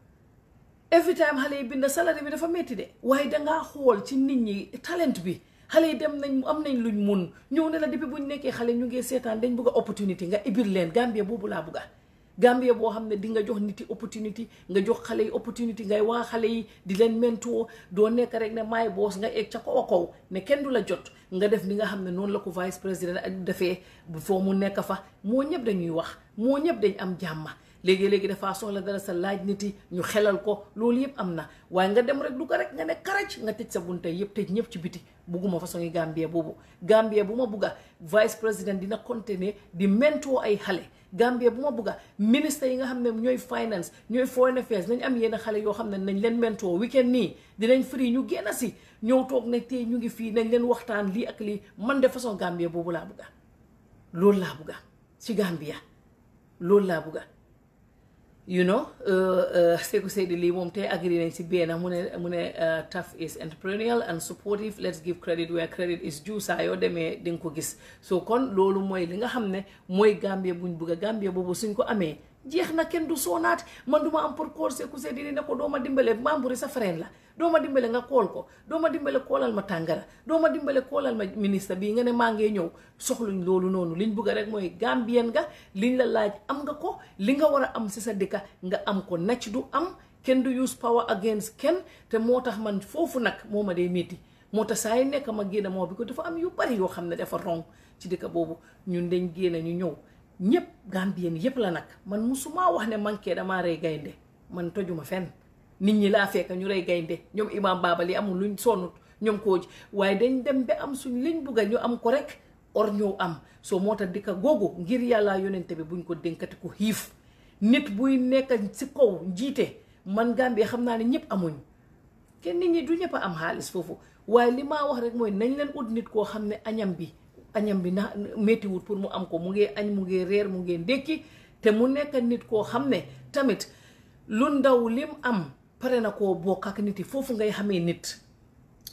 every time xale yi bind salary bi dafa métti de waaye dangaa xool ci nit ñi talent bi xale yi dem nañ am nañ luñ mun ñëw ne la depuis buñ nekkee xale ñu ngi seetaan dañ bëgg a opportunité nga ibil leen Gambia boobu laa bëgga Gambia boo xam ne di nga jox nit yi opportunité nga jox xale yi opportunité ngay waa xale yi di leen mentoo doo nekk rek ne maay boos nga egg ca kaw a kaw ne kenn du la jot nga def li nga xam ne noonu la ko vice président ak defee foo mu nekk fa moo ñëpp dañuy wax moo ñëpp dañ am jàmma léegi-léegi dafaa soxla dara sa laaj nit yi ñu xelal ko loolu yëpp am na waaye nga dem rek du ko rek nga ne karaj nga tëj sa bunta yëpp tëj ñëpp ci biti bugguma façon yi Gambia boobu Gambia bu ma bugga vice président dina continuer di mentoo ay xale Gambia bu ma bugga ministre yi nga xam ne ñooy finance ñooy foreign affairs nañ am yenn xale yoo xam ne nañ leen mentoo weekend nii dinañ free ñu génn si ñëw toog ne tey ñu ngi fii nañ leen waxtaan lii ak lii man de façon Gambia boobu laa bugga loolu laa bugga ci Gambia loolu laa bugga you know Seku Seydi lii moom tey agree nañ si benn mu ne Taf is entrepreneurial and supportive let's give credit where credit is due saa yoo demee di nga ko gis so kon loolu mooy li nga xam ne mooy Gambia buñ bugg a Gambia boobu suñ ko amee jeex na kenn du soonaat man duma am pour kool Seku Seydi ne ko doo ma dimbale membre sa frère la doo ma dimbale nga kool ko doo ma dimbale koolal ma tàngara doo ma dimbale koolal ma ministre bii nga ne maa ngee ñëw soxluñ loolu noonu liñ bëgg rek mooy Gambien nga liñ la laaj am nga ko li nga war a am si sa dëkka nga am ko nacc du am kenn du use power against kenn te moo tax man foofu nag moo ma dee métti moo tax saa yi nekk ma génn moo bi ko dafa am yu bari yoo xam ne dafa rong ci dëkka boobu ñun dañ génn ñu ñëw ñëpp Gambien yëpp la nag man musuma wax ne manqué damaa rey gaynde man tojuma fenn nit ñi laa fekk ñu rey gaynde ñoom Imam Babali amul luñ sonnut ñoom kooj waaye dañ dem ba am suñ liñ bugga ñu am ko rek or ñëw am soo moo tax dikka googu ngir yàlla yonente bi buñ ko dénkati ko xiif nit buy nekk si kaw njiite man Gambie xam naa ne ñëpp amuñ kenn nit ñi du ñëpp a am xaalis foofu waaye li maa wax rek mooy nañ leen ut nit koo xam ne añam bi na méttiwut pour mu am ko mu ngi añ mu ngi reer mu ngi ndékki te mu nekk nit koo xam ne tamit lu ndaw lim am pare na koo bokk ak nit yi foofu ngay xamee nit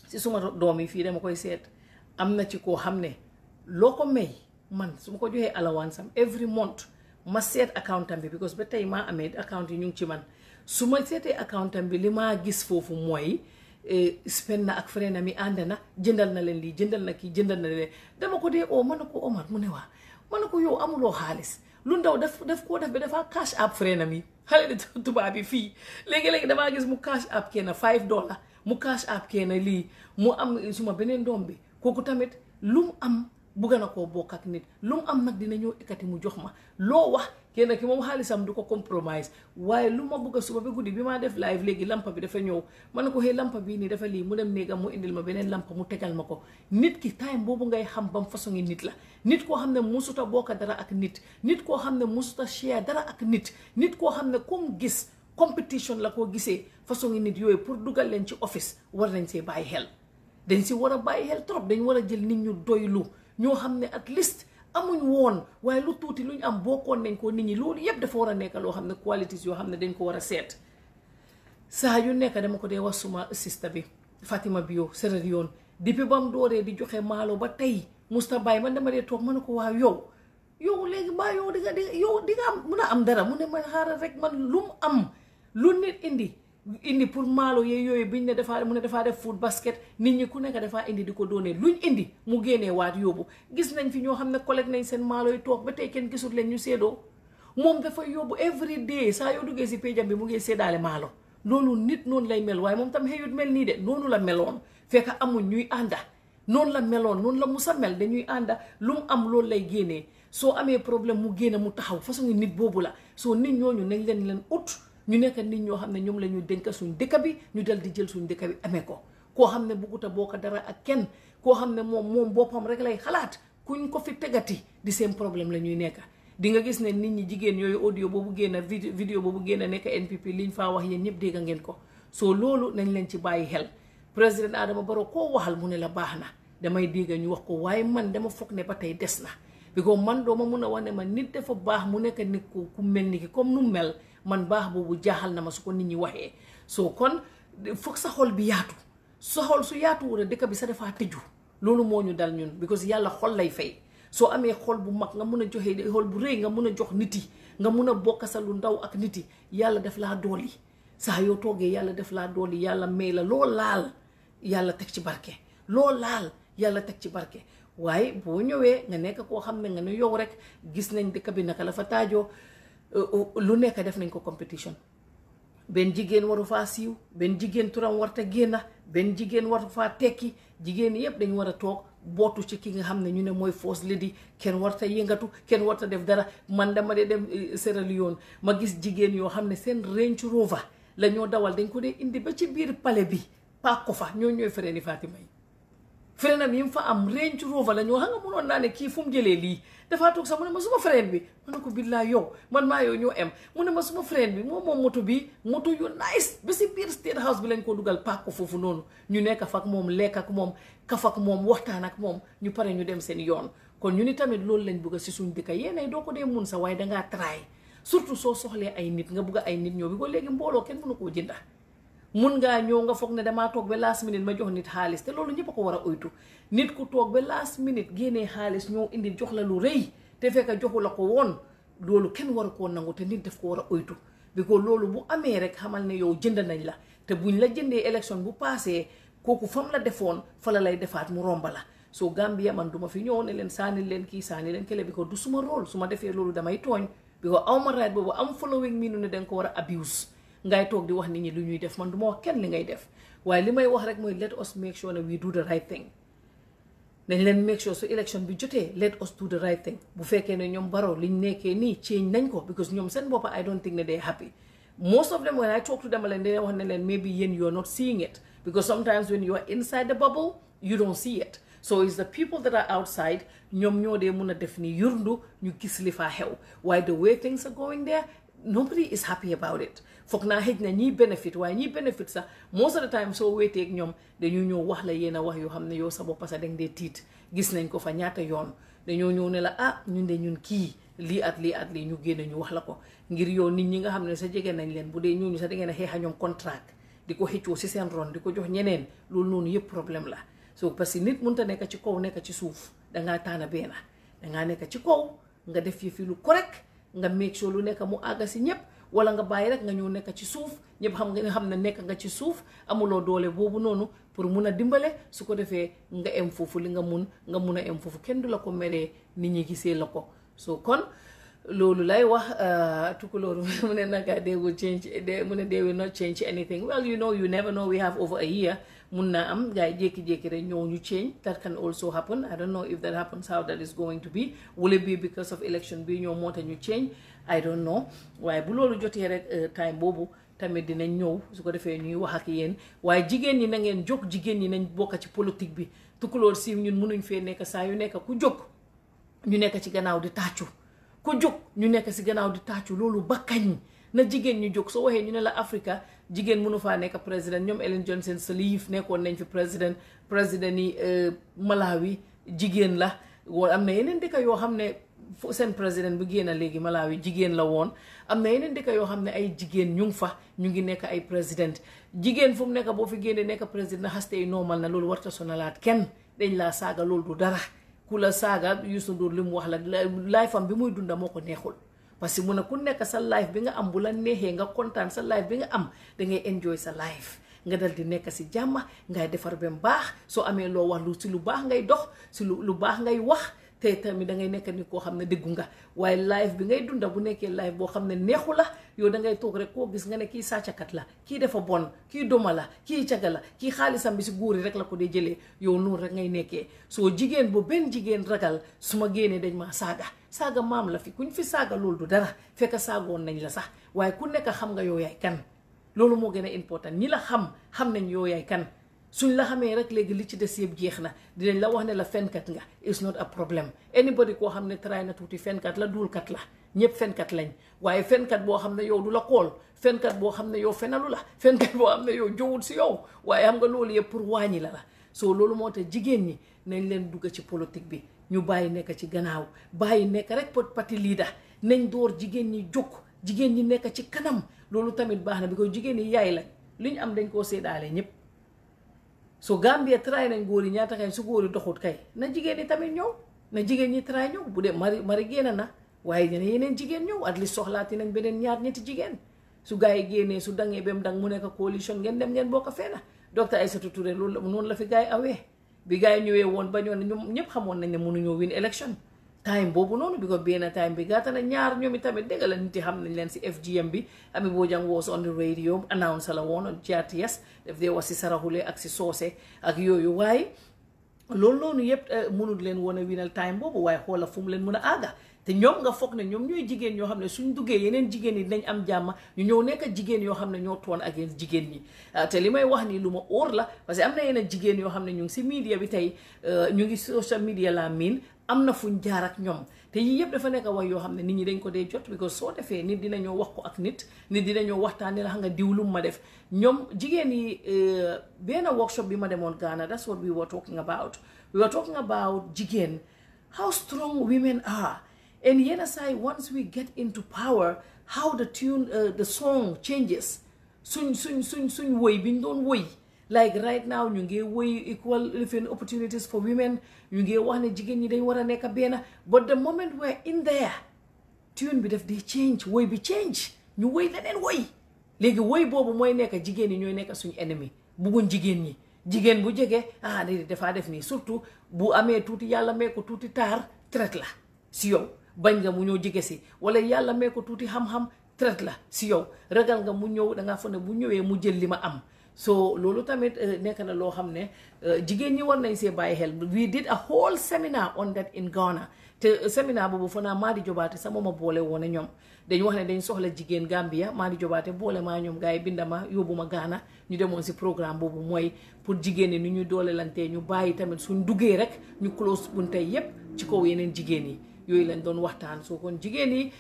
si suma doom yi fii dama koy seet am na ci koo xam ne loo ko may man su ma ko joxee alawansam every month ma seet accountant bi because ba tey maa amee account yi ñu ngi ci man su ma seetee accountant bi li maa gis foofu mooy spend na ak frère na mi ànd na jëndal na leen lii jëndal na kii jëndal na leen dama ko dee oo mën na ko Omar mu ne waa mën na ko yow amuloo xaalis lu ndaw daf koo def ba dafa cash app frère na mi xale di tubaab bi fii léegi-léegi damaa gis mu cash app kenn $5 mu cash app kenn lii mu am suma beneen doom bi kooku tamit lu mu am bugga na koo bokk ak nit lu mu am nag dina ñëw ekkati mu jox ma loo wax kenn ki moom xaalisam du ko compromise waaye lu ma bugg a suba ba guddi bi maa def live léegi lampa bi dafa ñëw ma ne ko xëy lampa bii nii dafa lii mu dem néegam mu indil ma beneen lampa mu tegal ma ko nit ki time boobu ngay xam bam façon ngi nit la nit koo xam ne musuta bokk dara ak nit koo xam ne musuta share dara ak nit koo xam ne comme gis competition la koo gisee façon ngi nit yooyu pour dugal leen ci office war nañ see bàyyi xel dañ si war a bàyyi xel trop dañ war a jël nit ñu doylu ñoo xam ne at least amuñ woon waaye lu tuuti luñ am bokkoon nañ ko nit ñi loolu yëpp dafa war a nekk loo xam ne qualities yoo xam ne dañ ko war a seet saa yu nekk dama ko dee wax suma sista bi Fatima Bio Sierra Leone depuis ba mu dooree di joxe maalo ba tey musta bàyyi man dama dee toog ma ne ko waaw yow léegi mbaa yow di nga am mun a am dara mu ne man xaaral rek man lu mu am lu nit indi pour maalo yooyu biñ ne mu ne dafaa def food basket nit ñi ku nekk dafaa indi di ko doonee luñ indi mu génnee waat yóbbu gis nañ fi ñoo xam ne collecte nañ seen maalo yi toog ba tey kenn gisul leen ñu séedoo moom dafa yóbbu every day saa yoo duggee si péjam bi mu ngi séddaale maalo loolu nit noonu lay mel waaye moom tam xëyut mel nii de noonu la meloon fekk amuñ ñuy ànda noonu la meloon noonu la musa mel dañuy ànda lu mu am loolu lay génnee soo amee problème mu génn mu taxaw façon nit boobu la soo nit ñooñu nañ leen ut ñu nekk nit ñoo xam ne ñoom la ñu dénk suñ dëkk bi ñu dal di jël suñ dëkk bi amee ko koo xam ne bugguta bokk dara ak kenn koo xam ne moom boppam rek lay xalaat kuñ ko fi tegati di seen problème la ñuy nekk di nga gis ne nit ñi jigéen yooyu audio boobu génn vidéo boobu génn nekk NPP liñ faa wax yéen ñëpp dégg ngeen ko soo loolu nañ leen ci bàyyi xel président Adama Barrow koo waxal mu ne la baax na damay dégg ñu wax ko waaye man dama foog ne ba tey des na because man dooma mun a wax ne man nit dafa baax mu nekk nit ku mel ni ki comme nu mel man baax boobu jaaxal na ma su ko nit ñi waxee soo kon foog sa xol bi yaatu sa xol su yaatuwul dëkk bi sa dafaa tëju loolu moo ñu dal ñun because yàlla xol lay fay soo amee xol bu mag nga mun a joxe xol bu rëy nga mun a jox nit yi nga mun a bokk sa lu ndaw ak nit yi yàlla def laa dooli saa yoo toogee yàlla def laa dooli yàlla may la loo laal yàlla teg ci barke loo laal yàlla teg ci barke waaye boo ñëwee nga nekk koo xam ne nga ne yow rek gis nañ dëkk bi naka la fa taajoo lu nekk def nañ ko competition benn jigéen waru faa siiw benn jigéen turam warta génna benn jigéen waru faa tekki jigéen yëpp dañu war a toog bootu ci ki nga xam ne ñu ne mooy first lady kenn warta yëngatu kenn warta def dara man dama dee dem Sierra Leone ma gis jigéen yoo xam ne seen Range Rover la ñoo dawal dañ ko dee indi ba ci biir palais bi paak ko fa ñooy frère ni Fatima yi frère yi mu fa am Range Rover la ñoo xam nga mënoon naa ne kii fu mu jëlee lii dafaa toog sax mu ne ma suma frère bi ma ne ko billaa yow man maa yow ñoo em mu ne ma suma frère bi moom moto yu nice ba si biir State House bi lañ ko dugal paak ko foofu noonu ñu nekk fa ak moom lekk ak moom kaf ak moom waxtaan ak moom ñu pare ñu dem seen yoon kon ñu ni tamit loolu lañ bëgg si suñ dëkk yéenay doo ko dee mun sa waaye dangaa try surtout soo soxlee ay nit nga bëgg ay nit ñëw bi ko léegi mbooloo kenn mënu koo jënda mun ngaa ñëw nga foog ne damaa toog ba last minute ma jox nit xaalis te loolu ñëpp a ko war a oytu nit ku toog ba last minute génnee xaalis ñëw indi jox la lu rëy te fekk joxu la ko woon loolu kenn war a koo nangu te nit daf ko war a oytu bi ko loolu bu amee rek xamal ne yow jënd nañ la te buñ la jëndee élection bu passé kooku fam la defoon fa la lay defaat mu romba la soo Gambia man duma fi ñëw ne leen saani leen kii saani leen kële bi ko du suma rôle su ma defee loolu damay tooñ bi ko awma right boobu am following mi nu ne danga ko war a abuse ngay toog di wax nit ñi lu ñuy def man du ma wax kenn li ngay def waaye li may wax rek mooy let us make sure that we do the right thing dañ leen make sure su election bi jotee let us do the right thing bu fekkee ne ñoom Barrow liñ nekkee nii change nañ ko because ñoom seen boppa I don't think ne they're happy most of them when I talk to them leen dañuy wax ne leen maybe yéen you're not seeing it because sometimes when you are inside the bubble you don't see it so it's the people that are outside ñoom ñoo dee mun a def ni yurndu ñu gis li faa xew waaye the way things are going there nobody is happy about it foog naa xëj na ñiy benefit waaye ñiy benefit sax most of the time soo wéetee ak ñoom dañu ñëw wax la yéen a wax yoo xam ne yow sa bopp sax danga dee tiit gis nañ ko fa ñaata yoon dañoo ñëw ne la ah ñun de ñun kii lii at lii ñu génne ñu wax la ko ngir yow nit ñi nga xam ne sa jege nañ leen bu dee ñooñu sax da ngeen a xeexa ñoom contract di ko xëccoo si seen ron di ko jox ñeneen loolu noonu yëpp problème la so parce que nit mënta nekk ci kaw nekk ci suuf dangaa taana benn dangaa nekk ci kaw nga def yi fi lu correct nga make sure lu nekk mu àgga si ñëpp wala nga bàyyi rek nga ñëw nekk ci suuf ñëpp xam ne nekk nga ci suuf amuloo doole boobu noonu pour mun a dimbale su ko defee nga em foofu li nga mun a em foofu kenn du la ko meree nit ñi gisee la ko so kon loolu lay wax tukulóor mu ne naka they will change mu ne they will not change anything. Well, you know, you never know. We have over a year. Mun na am gaay jékki-jékki rek ñëw ñu change. That can also happen. I don't know if that happens, how that is going to be. Will it be because of election bi ñëw moo tax ñu change? I don't know. waaye bu loolu jotee rek time boobu tamit dinañ ñëw su ko defee ñuy wax ak yéen waaye jigéen ñi na ngeen jóg jigéen ñi nañ bokk ci politique bi tukulóor si ñun mënuñ fee nekk saa yu nekk ku jóg ñu nekk ci gannaaw di tàccu ku jóg ñu nekk si gannaaw di tàccu loolu ba kañ na jigéen ñu jóg soo waxee ñu ne la Africa jigéen mënu faa nekk président ñoom Ellen Johnson Sirleaf nekkoon nañ fi président yi Malawi jigéen la woon am na yeneen dëkk yoo xam ne seen président bu génn léegi Malawi jigéen la woon am na yeneen dëkk yoo xam ne ay jigéen ñu ngi fa ñu ngi nekk ay président jigéen fu mu nekk boo fi génnee nekk président xaste yi normal na loolu warta sonalaat kenn dañ laa saaga loolu du dara ku la saaga Youssou Ndour li mu wax la life am bi muy dunda moo ko neexul parce que mu ne ku nekk sa life bi nga am bu la neexee nga kontaan sa life bi nga am da ngay enjoy sa life nga dal di nekk si jàmm ngay defar ba mu baax soo amee loo wax lu si lu baax ngay dox si lu baax ngay wax te tamit da ngay nekk ni koo xam ne déggu nga waaye life bi ngay dunda bu nekkee life boo xam ne neexu la yow da ngay toog rek koo gis nga ne kii sàccakat la kii dafa bon kii doma la kii caga la kii xaalisam bi si góor yi rek la ko dee jëlee yow noonu rek ngay nekkee soo jigéen bu benn jigéen ragal su ma génnee dañ maa saaga maam la fi kuñ fi saaga loolu du dara fekk saagoon nañ la sax waaye ku nekk xam nga yow yaay kan loolu moo gën a important ñi la xam nañ yow yaay kan suñ la xamee rek léegi li ci des yëpp jeex na dinañ la wax ne la fenkat nga it's not a problem anybody koo xam ne try na tuuti fenkat la duulkat la ñëpp fenkat lañ waaye fenkat boo xam ne yow du la kool fenkat boo xam ne yow fenalu la fenkat boo xam ne yow jowul si yow waaye xam nga loolu yëpp pour wàññi la soo loolu moo tax jigéen ñi nañ leen dugg ci politique bi ñu bàyyi nekk ci gannaaw bàyyi nekk rek parti leader nañ door jigéen ñi jóg jigéen ñi nekk ci kanam loolu tamit baax na bi ko jigéen ñi yaay lañ li ñu am dañ koo séddaale ñëpp so Gambia try nañ góor yi ñaata kay su góor yi doxut kay na jigéen ñi tamit ñëw na jigéen ñi try ñëw bu dee mari génn na waaye dina yeneen jigéen ñëw at least soxlaati nañ beneen ñaar ñetti jigéen su gars yi génnee su dangee bem dang mu nekk coalition ngeen dem ngeen bokk feena docteur Aïssatou Touré loolu noonu la fi gars yi awee bi gars yi ñëwee woon bañoon ne ñoom ñëpp xamoon nañ ne mënuñoo win election time boobu noonu bi ko benn time bi gàtta na ñaar ñoom tamit dégg la nit yi xam nañ leen si FGM bi Ami Bojang was on the radio announce la woon on GRTS daf dee wax si saraxule ak si soose ak yooyu waaye loolu noonu yëpp mënul leen woon a winal time boobu waaye xoola fu mu leen mën a àgga te ñoom nga foog ne ñoom ñooy jigéen ñoo xam ne suñ duggee yeneen jigéen yi dinañ am jàmm ñu ñëw nekk jigéen yoo xam ne ñoo toon ak yéen jigéen ñi te li may wax nii lu ma óor la parce que am na yeneen jigéen yoo xam ne ñu ngi si media bi tey ñu ngi social media la miin am na fuñ jaar ak ñoom te yii yëpp dafa nekk wax yoo xam ne nit ñi dañ ko dee jot because soo defee nit dina ñoo wax ko ak nit dina ñoo waxtaanee la xam nga diwlum ma def ñoom jigéen yi benn workshop bi ma demoon Ghana that's what we were talking about jigéen how strong women are and yenn saa once we get into power how the tune the song changes suñ woy bi ñu doon woy like right now ñu ngi woy equal living opportunities for women ñu ngi wax ne jigéen ñi dañ war a nekk benn but the moment we're in there tune bi daf di change woy bi change ñu woy leneen woy léegi woy boobu mooy nekk jigéen ñi ñooy nekk suñu ennemi bugguñ jigéen ñi jigéen bu jege déedéet dafaa def nii surtout bu amee tuuti yàlla mee ko tuuti taar traite la si yow bañ nga mu ñëw jege si wala yàlla mee ko tuuti xam-xam traite la si yow ragal nga mu ñëw dangaa foog ne bu ñëwee mu jël li ma am so loolu tamit nekk na loo xam ne jigéen ñi war nañ see bàyyi xel we did a whole seminar on that in Ghana te seminar boobu fa naa Madi Jobaate sama ma boole woon ñoom dañ wax ne dañ soxla jigéen Gambia Madi Jobaate boole maa ñoom gars yi binda ma yóbbu ma Ghana ñu demoon si programme boobu mooy pour jigéen ñi ni ñuy doole lantee ñu bàyyi tamit suñ duggee rek ñu close buntay yépp ci kaw yeneen jigéen yi yooyu lañ doon waxtaan soo kon jigéen yi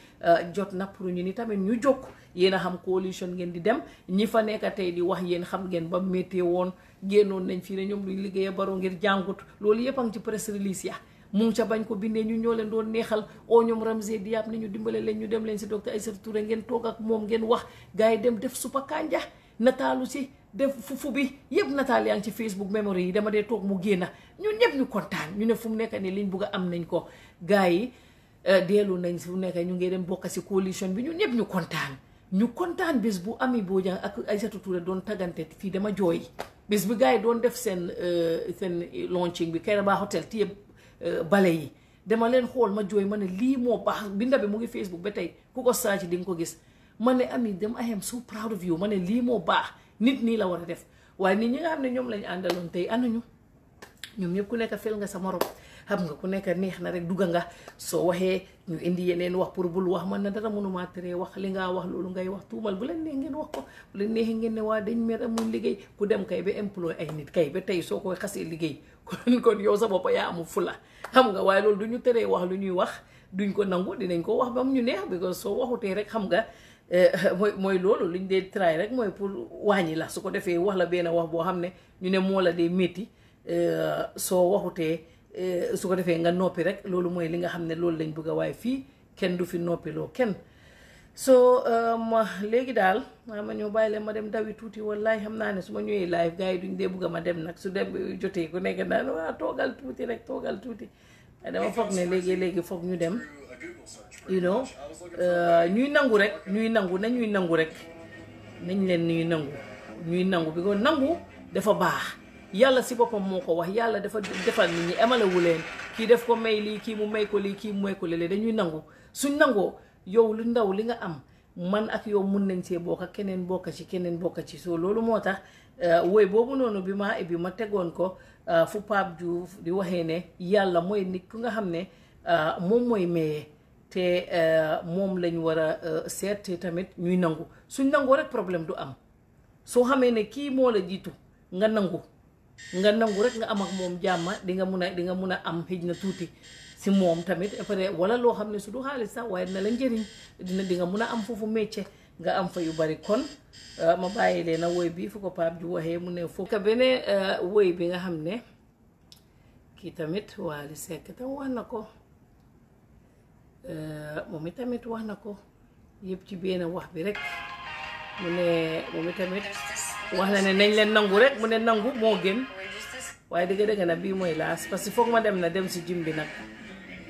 jot na pour ñu ni tamit ñu jóg yéen a xam coalition ngeen di dem ñi fa nekk tey di wax yéen xam ngeen ba méttee woon génnoon nañ fii ne ñoom duñ liggéeya Barrow ngir jàngut loolu yëpp a ngi ci press release ya mu ngi ca bañ ko bindee ñu ñoo leen doon neexal oo ñoom Ramsey Diab ne ñu dimbale leen ñu dem leen si docteur Aïssatou Touré ngeen toog ak moom ngeen wax gars yi dem def supa kanja nataalu si def fufu bi yëpp nataal yaa ngi ci Facebook memory yi dama dee toog mu génna ñun ñëpp ñu kontaan ñu ne fu mu nekk nii liñ bugg a am nañ ko gars yi deelu nañ fu mu nekk ñu ngi dem bokk si coalition bi ñun ñëpp ñu kontaan bés bu Ami Bojang ak Aïssatou Touré doon tagante fii dama jooy bés bi gars yi doon def seen launching bi Kairaba Hotel téye bale yi dama leen xool ma jooy ma ne lii moo baax binda bi mu ngi Facebook ba tey ku ko search di nga ko gis ma ne Ami dem I am so proud of you ma ne lii moo baax nit nii la war a def waaye nit ñi nga xam ne ñoom lañu àndaloon tey anañu ñoom ñëpp ku nekk fel nga sa morom xam nga ku nekk neex na rek dugga nga soo waxee ñu indi yeneen wax pour bul wax man na dara mënuma tere wax li nga wax loolu ngay wax tuumal bu leen neex ngeen wax ko bu leen neexee ngeen ne waa dañ mer amul liggéey ku dem kay ba employé ay nit kay ba tey soo koy xasee liggéey kon yow sa bopp yaa amul fula xam nga waaye loolu du ñu teree wax lu ñuy wax duñ ko nangu dinañ ko wax ba mu ñu neex because soo waxutee rek xam nga mooy loolu luñ dee try rek mooy pour wàññi la su ko defee wax la benn wax boo xam ne ñu ne moo la dee métti soo waxutee su ko defee nga noppi rek loolu mooy li nga xam ne loolu lañ bëgg a waaye fii kenn du fi noppiloo kenn so léegi daal ma ñëw bàyyi leen ma dem dawi tuuti wallaay xam naa ne su ma ñëwee live gars yi duñ dee bëgg a ma dem nag su dem jotee ku nekk naan waa toogal tuuti rek toogal tuuti dama foog ne léegi foog ñu dem you know ñuy nangu rek nañuy nangu rek nañ leen ñuy nangu bi ko nangu dafa baax yàlla si boppam moo ko wax yàlla dafa defal nit ñi emalewu leen kii def ko may lii kii mu may ko lii kii mu may ko lii dañuy nangu suñ nangoo yow lu ndaw li nga am man ak yow mun nañ see bokk keneen bokk ci so loolu moo tax woy boobu noonu bi ma tegoon ko fu Pape Diouf di waxee ne yàlla mooy nit ku nga xam ne moom mooy maye te moom lañ war a seet te tamit ñuy nangu suñ nangoo rek problème du am soo xamee ne kii moo la jiitu nga nangu rek nga am ak moom jàmma di nga mun a am xëj na tuuti si moom tamit après wala loo xam ne su du xaalis sax waaye dina la njëriñ di nga mun a am foofu métier nga am fa yu bari kon ma bàyyi leen a woy bi fu ko Pape ju waxee mu ne foofu beneen woy bi nga xam ne kii tamit Wally Seck tam wax na ko moom itamit wax na ko yëpp ci benn wax bi rek mu ne moom itamit wax na ne nañ leen nangu rek mu ne nangu moo gën waaye dëgg na bii mooy laas parce que foog ma dem si gym bi nag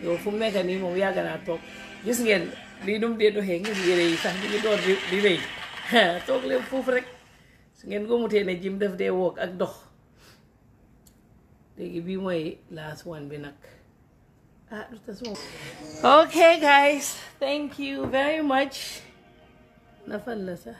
yow fu mu nekk nii moom yàgg naa toog gis ngeen lii num dee doxee ngeen yére yi sax ñu ngi door di rëy toog leen foofu rek su ngeen gomutee ne gym daf dee woog ak dox léegi bii mooy laas one bi nag okay guys, thank you very much. Nafan la sax